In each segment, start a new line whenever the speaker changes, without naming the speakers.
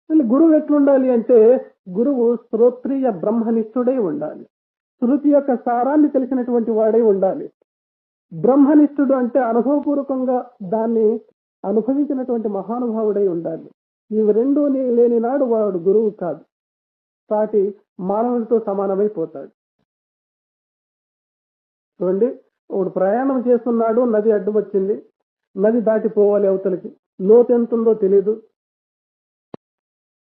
గురువు ఎట్లుండాలి అంటే గురువు శ్రోత్రియ బ్రహ్మనిష్ఠుడై ఉండాలి. శృతి యొక్క సారాన్ని తెలిసినటువంటి వాడై ఉండాలి. బ్రహ్మనిష్ఠుడు అంటే అనుభవపూర్వకంగా దాన్ని అనుభవించినటువంటి మహానుభావుడై ఉండాలి. ఇవి రెండూ లేని నాడు వాడు గురువు కాదు, సాటి మానవుడితో సమానమైపోతాడు. చూడండి, ఒకడు ప్రయాణం చేస్తున్నాడు, నది అడ్డు వచ్చింది, నది దాటిపోవాలి అవతలికి, లోతు ఎంత ఉందో తెలీదు.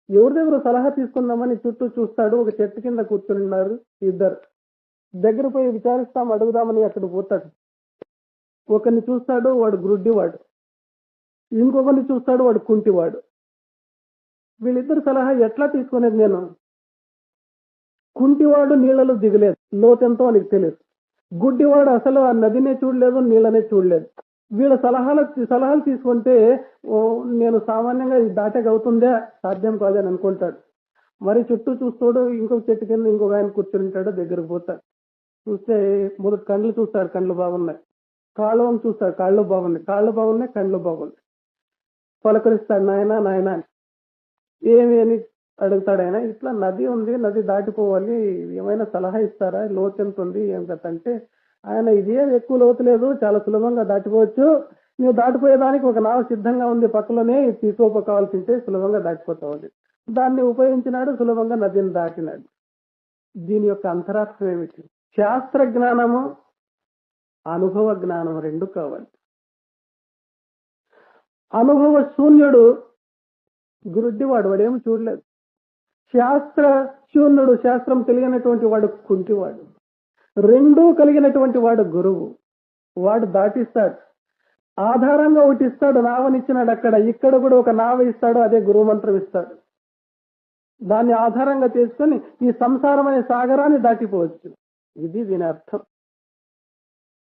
ఎవరి దగ్గర సలహా తీసుకుందామని చుట్టూ చూస్తాడు. ఒక చెట్టు కింద కూర్చుని ఉన్నారు ఇద్దరు. దగ్గర పోయి విచారిస్తాం అడుగుదామని అక్కడ పోతాడు. ఒకరిని చూస్తాడు, వాడు గ్రుడ్డివాడు. ఇంకొకరిని చూస్తాడు, వాడు కుంటివాడు. వీళ్ళిద్దరు సలహా ఎట్లా తీసుకునేది నేను? కుంటివాడు నీళ్లలో దిగలేదు, లోతెంతో నీకు తెలియదు. గుడ్డివాడు అసలు ఆ నదినే చూడలేదు, నీళ్ళనే చూడలేదు. వీళ్ళ సలహాలు తీసుకుంటే నేను సామాన్యంగా దాటగవుతుందే, సాధ్యం కాదని అనుకుంటాడు. మరి చుట్టూ చూస్తాడు, ఇంకొక చెట్టు కింద ఇంకొక ఆయన కూర్చుని ఉంటాడు. దగ్గరకు పోతాడు, చూస్తే మొదటి కండ్లు చూస్తాడు, కండ్లు బాగున్నాయి. కాళ్ళం చూస్తాడు, కాళ్ళు బాగున్నాయి. కండ్లు బాగున్నాయి. పలకరిస్తాడు, నాయనా నాయనా అని. ఏమి అని అడుగుతాడు ఆయన. ఇట్లా నది ఉంది, నది దాటిపోవాలి, ఏమైనా సలహా ఇస్తారా, లోతు ఎంత ఉంది ఏం కదా అంటే, ఆయన ఇదేం ఎక్కువ లోతు లేదు, చాలా సులభంగా దాటిపోవచ్చు, నువ్వు దాటిపోయేదానికి ఒక నావ సిద్ధంగా ఉంది పక్కలోనే, తీసుకోపోవాల్సింటే సులభంగా దాటిపోతావు. దాన్ని ఉపయోగించినాడు, సులభంగా నదిని దాటినాడు. దీని యొక్క అంతరార్థం ఏమిటి? శాస్త్ర జ్ఞానము, అనుభవ జ్ఞానం రెండు కావాలి. అనుభవ శూన్యుడు గురుడ్డివాడు, వాడేమి చూడలేదు. శాస్త్ర శూన్యుడు, శాస్త్రం కలిగినటువంటి వాడు కుంటివాడు. రెండూ కలిగినటువంటి వాడు గురువు. వాడు దాటిస్తాడు. ఆధారంగా ఒకటి ఇస్తాడు, నావనిచ్చినాడు అక్కడ. ఇక్కడ కూడా ఒక నావ ఇస్తాడు, అదే గురువు మంత్రం ఇస్తాడు. దాన్ని ఆధారంగా చేసుకొని ఈ సంసారం అనే సాగరాన్ని దాటిపోవచ్చు. ఇది దీని అర్థం.